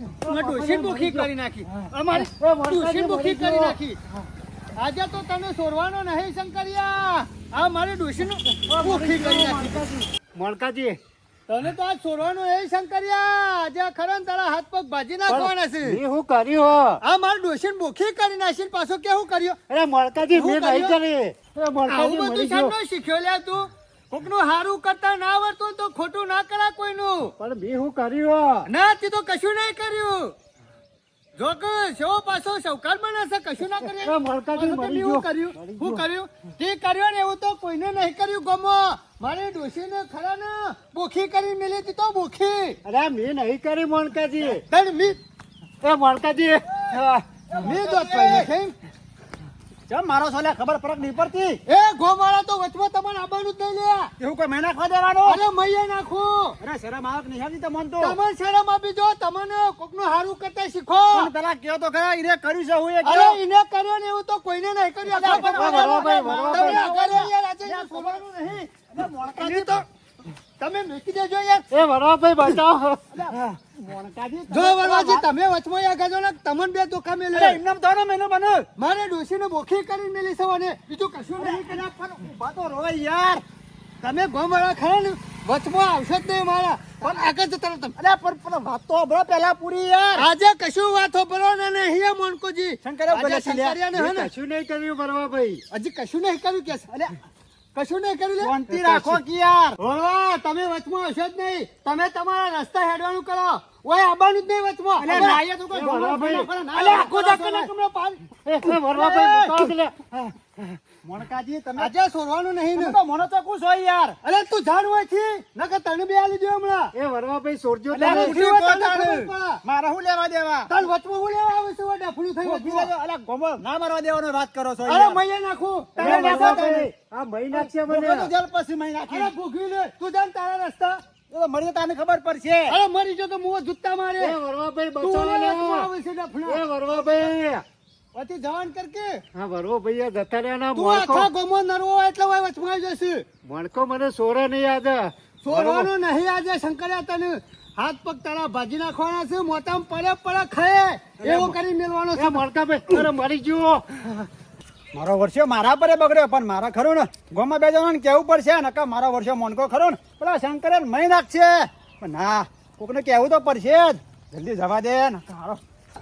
ડોશી ભૂખી કરી નાખી અમારી ડોશી ભૂખી કરી નાખી આજે તો તને છોડવાનો નહીં શંકરિયા આ મારી ડોશીનું ભૂખી કરી નાખી મોણકાજી તને તો આ છોડવાનું એ શંકરિયા આજે ખરા ને તારા હાથ પગ ભાજી નાખવાના છે મેં શું કર્યું આ મારી ડોશીને ભૂખી કરી નાખી પાછો કેવું કર્યું અરે મોણકાજી મેં નહીં કરી આવું બધું શાનો શીખ્યો લ્યા તું કોકનું હારું કરતા ના આવડતું તો ખોટું ના કરા કોઈનું પણ મેં શું કર્યું ના તે તો કશું નહીં કર્યું જો કે સેવો પાછો સૌકાર બનાશે કશું ના કર્યું મોણકાજી મરી ગયો શું કર્યું તે કર્યું ને એવું તો કોઈને નહીં કર્યું ગમો મારી ડોશીને ખરા ને બોખી કરી મેલી હતી તો બોખી અરે મેં નહીં કરી મોણકાજી તને મી એ મોણકાજી મી દોત પડી કેમ ચમ મારો સોલે ખબર ફરક નહીં પડતી એ ગોમાળા તો વચમાં તમને આવવાનું જ નહીં લે એવું કોઈ મહિના ખવા દેવાનો અરે મૈયા નાખો અરે શરમ આવક નહીં આવતી તમને તો તમને શરમ આપી જો તમને કોકનું હારું કરતા શીખો પણ પેલા કયો તો ખરા ઈને કર્યું છે હું અરે એને કર્યો ને એવું તો કોઈને નહીં કર્યું તમે મૂકી દેજો યાર એ વરવાભાઈ બચાવો જો વરવાજી તમે વચમાં આગળ ને તમને બે ધોકા મેલે એમનામ તો ને મેનો બને મારે ડોશીને બોખી કરીને મેલી સવાને બીજું કશું નહીં કર્યા પણ ઉભા તો રોય યાર તમે ગોમાળા ખરા ને વચમાં આવશે જ નહીં મારા પણ આગળ જતા તમે અરે પણ વાત તો હબળો પેલા પૂરી યાર આજે કશું વાતો બોલો ને નહીં મોનકોજી શંકરિયા ને કશું નહીં કર્યું વરવાભાઈ હજી કશું નહીં કર્યું કે અરે કશું નહીં કર્યું લે શાંતિ રાખો કે યાર ઓળવા તમે વચમાં હશો જ નહીં તમે તમારા રસ્તા હેડવાનું કરો ઓય આવવાનું જ નહીં વચમાં અલે નાયા તો કોઈ વરવાભાઈ અલે આખો ધક્કા કમરો પાલ એ વરવાભાઈ બતાવ લે મોણકાજી તમે આજે છોડવાનું નહીં ને તો મોનો તો કુછ હોય યાર અરે તું જાણ હોય છે નકર તને બે આલી દે હમણાં એ વરવાભાઈ સોરજો મારા હું લેવા દેવા તાર વચમાં હું લેવા આવે છે વડા ફૂલું થઈ ગયું અલે ગોમો ના મારવા દેવાનો વાત કરો છો અરે મૈયા નાખું તને નાખો તને આ મહિના છે મને તો જલ પછી મહિના અરે ભૂખી લે તું જાન તારા રસ્તા તો મરી તને ખબર પડશે અરે મરી જો તો મુઓ જુત્તા મારે એ વરવાભાઈ તું બચાવો ને આવે છે ડફણા એ વરવાભાઈ પછી જવાન કરકે હા વરવાભાઈ જતા રહ્યા તું આખા ગોમો નરવો એટલે હોય વચમાં આવી જશે મણકો મને સોરે નહીં યાદ છોડવાનું નહીં આજે શંકરિયા તને હાથ પગ તારા ભાજી નાખવાના છે મોતામાં પડે ખાય એવો કરી મેળવાનો છે મણકાભાઈ અરે મરી ગયો મારો વર્ષો મારા પરે બગડ્યો પણ મારા ખરું ને ગોમાં બે જણાને કેવું પડશે નકા મારો વર્ષો મોનકો ખરો ને પેલા શંકર મહી નાખશે પણ ના કોકને કેવું તો પડશે જ જલ્દી જવા દે ને હારો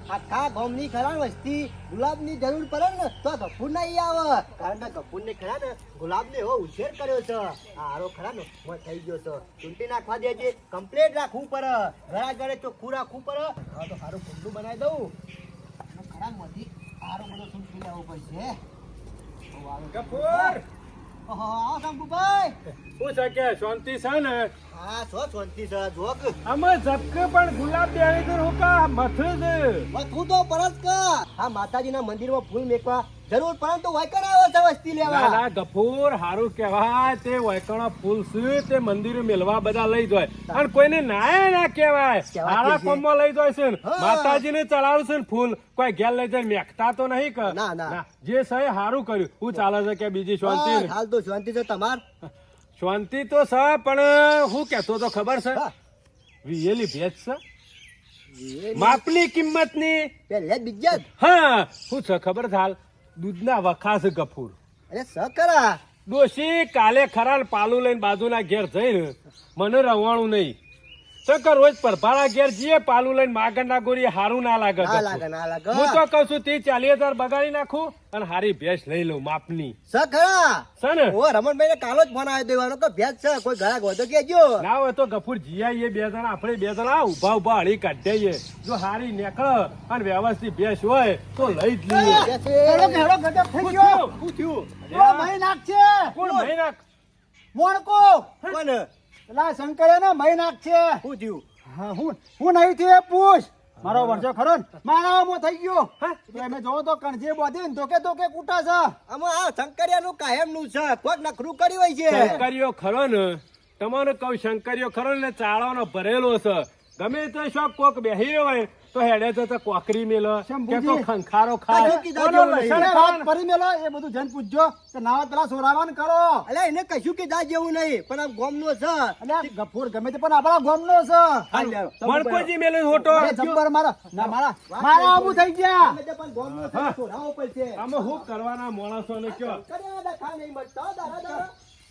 આખા ગામની ખરા વસ્તી ગુલાબની જરૂર પડે ને તો ગફૂર નહીં આવે કારણ કે ગફૂર ને ખરા ને ગુલાબ ને એવો ઉછેર કર્યો છે હારો ખરા ને મોં થઈ ગયો છે ચૂંટી નાખવા દેજે કમ્પ્લીટ રાખવું પડે ઘરા ઘરે ચોખ્ખું રાખવું પડે હવે તો સારું કુંડું બનાવી દઉં ખરા મોથી સારો બધો ચૂંટી લેવો પડશે ગફુર આવો શંભુભાઈ શું છે કે શાંતિ છે ને હા સો શાંતિ છે જોક અમે ઝબકે પણ ગુલાબ દેણી તો રોકા મથે છે તું તો પરત કર આ માતાજીના મંદિરમાં ફૂલ મેકવા જરૂર પરંતુ વાયકણ આવે છે વસ્તી ના લેવા ના ગફૂર હારું કહેવાય તે વૈકણા ફૂલ છે તે મંદિરે મેલવા બધા લઈ જાય અને કોઈને નાયા ના કહેવાય હારા કોમમાં લઈ જાય છે માતાજીને ચડાવું છે ને ફૂલ કોઈ ઘેર લઈ જાય મેકતા તો નહીં કે ના, ના. જે સહી હારું કર્યું હું ચાલે છે કે બીજી શાંતિ ને? હાલ તો શાંતિ છે તમાર શાંતિ તો છે પણ હું કેતો તો ખબર છે હા. વિયેલી ભેજ છે માપની કિંમત ની પેલે બીજા જ હા શું છે ખબર છે હાલ દૂધના વખા છે ગફૂર અરે સકરા ડોશી કાલે ખરા પાલું લઈને બાજુના ઘેર જઈને મને રવાણું નહીં તો કે રોજ પરભાળા ઘેર જઈએ પાલું લઈને માગણના ગોરી હારું ના લાગે ના લાગે ના લાગે હું તો કહું છું 30-40 બગાડી નાખું અને હારી ભેંસ લઈ લઉં માપની સકરા છે ને ઓ રમણભાઈ ને કાલો જ ફોન આવ્યો દેવાનો કે ભેજ છે કોઈ ઘરા ગોતો કેજો ના હોય તો ગફુર જીઆઈએ બે જણા આપણે બે જણા ઉભા ઉભા હળી કાઢીએ જો હારી નીકળે અને વ્યવસ્થિત ભેંસ હોય તો લઈ જ લઈએ હેડો ગડપ થઈ ગયો શું થયું? ઓ મહી નાખ છે કોણ ભાઈ નાખ મોણકો કોણ પેલા શંકરિયા ના મહી નાખ છે શું થયું હા હું નહીં થયું એ પૂછ મારો વર્ષો ખરો ને મારામાં થઈ ગયો હા તો એમે જોવો તો કણજે બોધી ને તો કે કૂટા છે આમાં આ શંકરિયા નું કાયમ નું છે કોક નખરું કર્યું હોય છે શંકરીઓ ખરો ને તમારે કહું શંકરીઓ ખરો ને ચાળાનો ભરેલો છે ગમે તો શોખ કોક બેહી રહ્યો હોય તો હેડે તો કોકરી મેલો શંભુજી. કે તો ખંખારો ખાય કશું કીધા કોનો જેવું લસણ અરે ખાવાનું? વાત ફરી મેલો એ બધું જન પૂછજો કે નાવા પેલા સોરાવાન કરો અલ્યા એને કશું કીધા જેવું નહીં પણ આ ગોમનો છે અને આ ગફૂર ગમે તે પણ આપણા ગામનો છે મણકોજી મેલો હોટો એ જબ્બર મારા ના મારા આબુ થઈ ગયા ગમે તે પણ ગોમનો છે છોડાવો પડશે આમાં શું કરવાના માણસોને કયો કર્યા દખા નહીં મળતા દાડા દાડા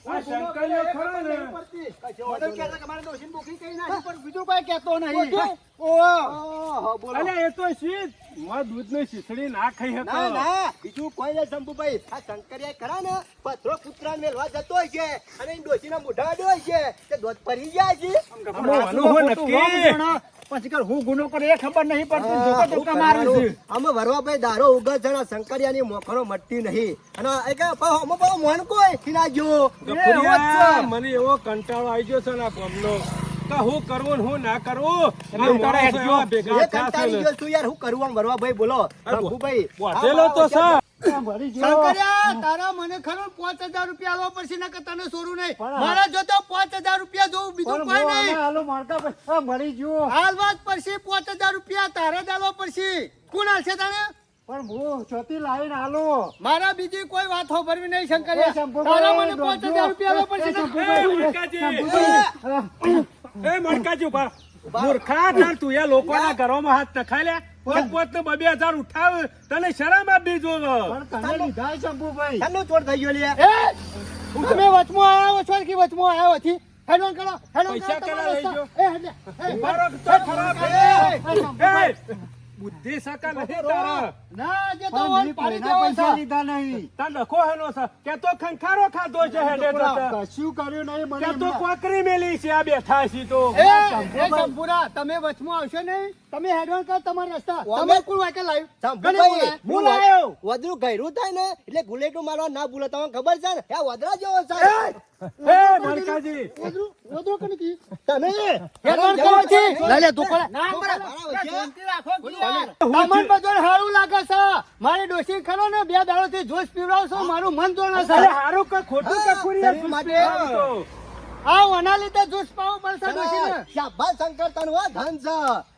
આ શંકરીઓ ખરો ને મને કહેતા કે મારે ડોશીને ભૂખી કહી નાખી, પણ બીજું કોઈ કહેતો નહીં. બધું? ઓહો, બોલો. અલ્યા એ તો શીત મોં દૂધની શીતળી ના ખાઈ ના શકો ના બીજું કોઈ નહીં શંભુભાઈ આ શંકરિયા ખરા ને પથરો કૂતરા મેલવા જતો હોય છે અને એની ડોશીના મોઢા અડ્યો હોય છે તે દોધ ફરી જાય છે આમાં વાનું હું ખોટું નક્કી? હોમ જણો, પછી કે હું ગુનો કર્યો એ ખબર નહીં પડતી. ધોકા ધોકા મારું છું. આમાં વરવાભાઈ દારો ઉગત છે ને શંકરિયાની મોખરો મટતી નહીં અને એ કે આમાં પાછો મોન કોઈ ખીલાજો ગફુરિયા, મને એવો કંટાળો આવી ગયો છે ને આ ગામનો કે હું કરવું ને હું ના કરવું એટલે ઉતારે માણસો હેડજો. એવા ભેગા એ થયા છે કંટાળી ને. ગયો છું યાર હું કરું આમ વરવાભાઈ બોલો શંભુભાઈ વાટેલો તો છે. આ મરી ગયો. શંકરિયા, તારા મને ખરો 5000 રૂપિયા આલવા પડશે નકર તને સોરું નહીં. પણ મારા જોતો 5000 રૂપિયા જોઉં, બીજું પણ કોઈ હું નહીં. આને હાલો મારતા પછી આ મરી ગયો. હાલવા જ પડશે 5000 રૂપિયા, તારે જ આલવા પડશે. કોણ હાલશે તને? પણ હું ચોથી લાવીને હાલો. મારા બીજી કોઈ વાત હોભરવી નહીં એ શંકરિયા. શંભુભાઈ, તારા મને દોડજો. 5000 રૂપિયા આલવા પડશે. એ એ મણકાજી, એ મણકાજી ઉભા. ઉભા. મૂર્ખા તાર તું એ લોકોના ઘરોમાં હાથ નખાય લે પોતને 2000 ઉઠાવ તને શરમ આપી જો પણ તને લીધા છે, શંભુભાઈ. ચાલો ચોર થઈ ગયો લે એ, તમે વચમાં આવ્યો છો કે વચમાં આવ્યો છે? હેડવાન કરો, હેડવાન કરો પૈસા કેટલા તમારા લઈ રસ્તા. ગયો? એ, હેડ લે. એ, ઉભારો તો ખરા ભાઈ. એ, બુદ્ધિ સકા નથી તારા ના, આજે તો પણ વોટ મેં પાડી કોઈના દેવો પૈસા છે. લીધા નહીં. તાર ડખો હેનો છે કે તો ખંખારો ખાધો છે હેડે તો તે. કશું કર્યું નહીં મને કે તો એમને. કોકરી મેલી છે આ બેઠા છે તો એ, એ શંભુરા, તમે વચમાં આવશો નહીં, તમે હેડવાન કરો તમારા રસ્તા. તમે કોણ વાંકે લાવ્યું? શંભુભાઈ, હું લાવ્યો. વધરું ગયરું થાય ને એટલે ગુલેટું મારવા ના ભૂલે તમને ખબર છે ને આ વધરા જેવો છે એ મણકાજી વધરું, વધરું કોને કીધું? તમે હેડવાન કરો છે. લે, લે, તું કોને? ના, તું બરાબર. કોને? છે. શાંતિ રાખો, યાર. તમને બધું સારું લાગે છે. મારી ડોશી ખરો ને 2 દાડોથી જોશ પીવડાવશો, મારું મન જોડે અરે છે. હારું કે ખોટું કે હા, ખુરી શરીર માટે. આ ઓના લીધે જોશ પાવો પડશે ડોશીને. શાબાશ શંકર તને હો ધન છે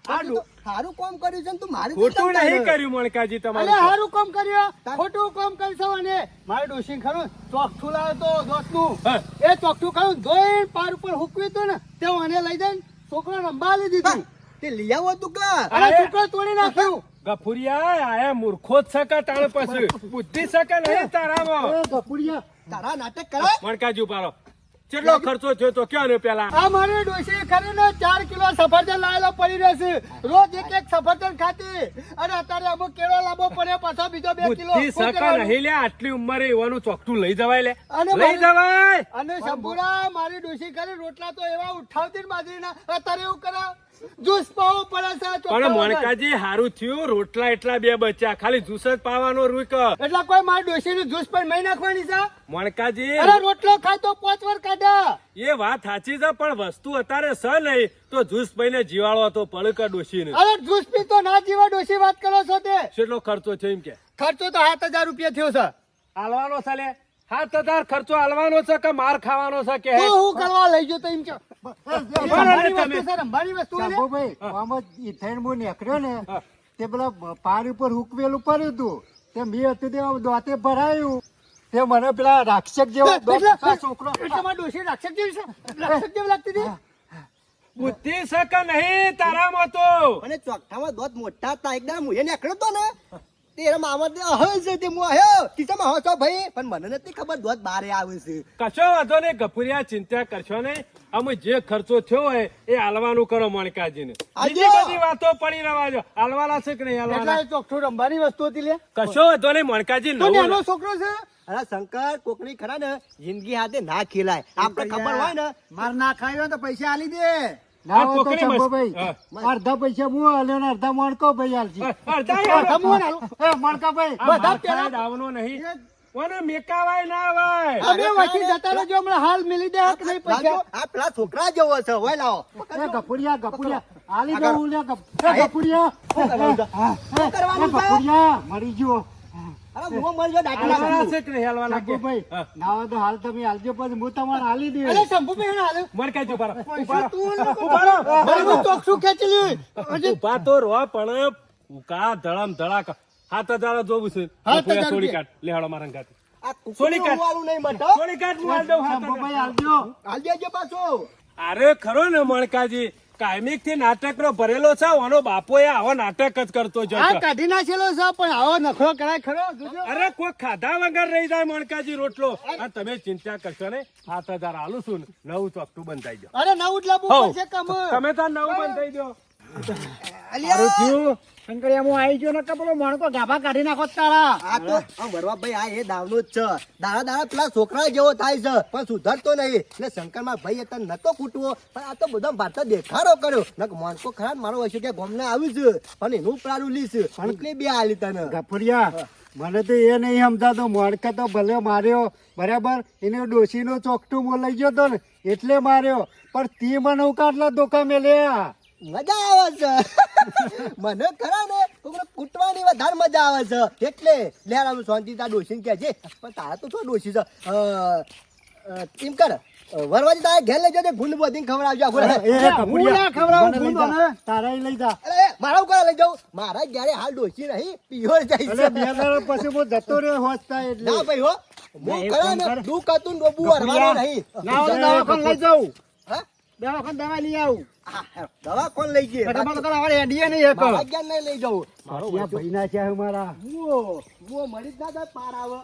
આ તું તો સારું કામ કર્યું છે ને તું મારી ખોટું નહીં કર્યું મણકાજી અલે તમારે હારું કામ કર્યો, ખોટું કામ કરશો. અને મારી ડોશી ખરું ચોકઠું લાવ્યો તો દોસ્તનું. હા. એ ચોકઠું ખરું ધોઈને પાર ઉપર હુકવ્યું હતું ને તે મને લઈ જઈને છોકરો રંબા લીધી હતી. તે લઈ આવો તું કા અને છોકરો તોડી નાખ્યું. ગફુરિયા આયા મૂર્ખો જ સકા તાણ પછી બુદ્ધિ સકા નહીં તારામાં એ ગફુરિયા, તારા નાટક કરે મણકાજી ઉપાડો કેટલો ખર્ચો થયો તો ક્યાં ને પેલા આ મારી ડોશી ખરી ને 4 કિલો સફરજન લાવેલો પડી રહેશે. રોજ એક સફરજન ખાતી અને અત્યારે અમુક કેળો લાંબો પડે પાછો બીજો 2 કિલો. બુદ્ધિ શું સકા કરવાનું? નહીં લે આટલી ઉંમરે એવાનું ચોકઠું લઈ જવાય લે અને લઈ મારી- જવાય અને શંભુરા મારી ડોશી કરી રોટલા તો એવા ઉઠાવતી ને બાજરીના, અત્યારે એવું કરે જ્યુસ પાવો પડે છે આ પણ ચોખ્ખા વગર. મણકાજી હારું થયું રોટલા એટલા 2 બચ્યા ખાલી જ્યુસ જ પાવાનો રૂક એટલે કોઈ મારી ડોશીની જ્યુસ પણ મહી નાખવાની છે? મણકાજી અરે રોટલો ખાય તો 5 વાર કાઢા. એ વાત સાચી છે પણ વસ્તુ અત્યારે છે નહીં તો જ્યુસ પીને જીવાળો તો પડક ડોશીને અરે જ્યુસ પી તો ના જીવા ડોશી વાત કરો છો તે. કેટલો ખર્ચો છે એમ કે ખર્ચો તો 7000 રૂપિયા થયો છે. હાલવાનો છે લે 7000 ખર્ચો હાલવાનો છે કે માર ખાવાનો છે કે તું હું કરવા લઈ ગયો તો એમ કે રંભાની તમે. વસ્તુ છે, રંભાની વસ્તુ છે. શંભુભાઈ, આમાં ઇથાઇન હું નીકળ્યો ને તે પેલા પાર ઉપર હુકવેલું પડ્યું હતું તે મેં હતું તે દોતે ભરાયું તે મને પેલા રાક્ષક જેવો એટલે- છોકરો એટલે મારી ડોશી રાક્ષસ જેવી છે? રાક્ષસ જેવી લાગતી હતી? બુદ્ધિ શકે નહીં તારામાં તો અને ચોકઠામાં દોત મોટા હતા એકદમ હું એને એકલો તો ને તે એના મામા તે અહલ છે તે હું આવ્યો કિસ્સામાં હો છો ભાઈ પણ મને નથી ખબર દોત બારે આવે છે કશો વાંધો નહીં ગફુરિયા ચિંતા કરશો નહીં અમે જે ખર્ચો થયો હોય એ હાલવાનું કરો મણકાજીને બીજી બધી વાતો પડી રવાજો હાલવાના છે કે નહીં એટલે હાલવાના એ ચોખ્ઠું રંભાની વસ્તુ હતી લે. કશો વાંધો નહીં મણકાજી તો નવું નાનો છોકરો છે. અરે શંકર કોકની ખરા ને જિંદગી હાથે ના ખેલાય આપણે ખબર હોય ને માર ના ખાયો તો પૈસા આલી દે ના આ હોય તો કોકરી મસ્ત- શંભુભાઈ, હા. અડધા પૈસા હું આલ્યો ને અડધા મણકો ભાઈ આલજી. અડધા યાર. તમોને હાલો. એ મણકા ભાઈ, આ બધા માર પેલા- ખાય દાવનો નહીં કોને મેકાવાય ના આવાય અમે વચ્ચે જતા રહેજો, હમણાં હાલ મિલી દે કે નહીં પૈસા? લાગો, આ પેલા છોકરા જેવો છે હોય લાવો એ ગફુરિયા આલી દઉં લે ગફુરિયા કરવાનું છે? ગફુરિયા મરી ગયો અરે મુઓ મરી જો ડાકલા હાલવાના છે કે નહીં હાલવાના કે? શંભુભાઈ, હા. ના હોય તો હાલ તમે હાલજો, પછી હું તમારે હાલી દઉં. અરે શંભુભાઈ એને હાલ્યો. મને કહેજો, ઉભા રહો. પૈસા તું ને મારી હું ચોકસું ખેંચી લ્યું. ઉભા તો રહો, પણ ઉકા ધડમ ધડાક 7,000 જોવું છે. 7,000 છોડી કાઢ, લે હાલો મારા ઘાટી. આ સોની કુકડી કાઢ. ઉવાળું નહીં મટો છોડી કાઢ, હું હાલ દઉં 7,000. શંભુભાઈ હાલજો. હાલ દેજો પાછો અરે ખરો ને મણકાજી, કાયમિક થી નાટક નો ભરેલો છે. આનો બાપો આવો નાટક જ કરતો આ જોયો. કાઢી નાખેલો છે પણ આવો નખરો કરાય ખરો જોજો. અરે કોઈ ખાધા વગર રહી જાય મણકાજી રોટલો. આ તમે ચિંતા કરશો ને, 7,000 આલું છું ને, 9 ચોકટું બંધાઈ દો. અરે નવું જ લાવવું હોવ. પડશે કામ. તમે તો 9 બંધાઈ દો. સારું થયું. શંકરિયામાં આવી ગયો ને કે પેલો મણકો ગાભા કાઢી નાખો તારા. આ તો આ વરવાભાઈ આ એ દાવનો જ છે. દાડા દાડા પેલા છોકરા જેવો થાય છે પણ સુધરતો નહીં. એટલે શંકરમાં ભાઈ તને નતો કૂટવો, પણ આ તો બધા ભારત દેખાડો કર્યો. નક મોનકો ખરા ને મારો વચ્ચે કે ગોમને આવ્યું છે પણ એનું પ્રારું લીસ એટલે બે આલી તને. ગફુરિયા, મને તો એ નહીં સમજાતો. મણકા તો ભલે માર્યો બરાબર, એને ડોશીનો ચોકટું મો લઈ ગયો તો ને એટલે માર્યો, પણ તી મને ઉકાટલા ધોકા મેલ્યા. મજા આવે છે મને ખરા ને કોકને કૂટવાની વધારે મજા આવે છે. એટલે લેરાનું શાંતિ તાર ડોશીને કહે છે, પણ તારા તો શું ડોશી છે. એમ કર વરવાજી તારે ઘેર લઈ જજે, ગુંદ બધીને ખવડાવજો. એ હું ગફુરિયા, ના ખવડાવું મને લઈ ગુંદ જા. તારાય લઈ જા. અરે મારા ઉપર લઈ જાઉં. મારા ઘરે હાલ ડોશી નહીં, પિયોર જાય એટલે છે. 2 દાડા પછી હું જતો રહ્યો હોસ્તા એટલે. ના ભાઈ હો, ના, હું એ ખરા કામ ને કર. દુઃખ હતું ને ડોબું વરવાનો નહીં. ના હોય તો દવાખાને લઈ જાઉં. હા? દવાખાને દવા લઈ આવું. હા, દવા કોણ લઈ ગઈ? તમારે તો હવે એડીએ નહીં એક. મારા ઘેર નહીં લઈ જાઉં. મારો ભાઈ ના છે મારા. મુઓ મરી જ ના જાય પાર આવે.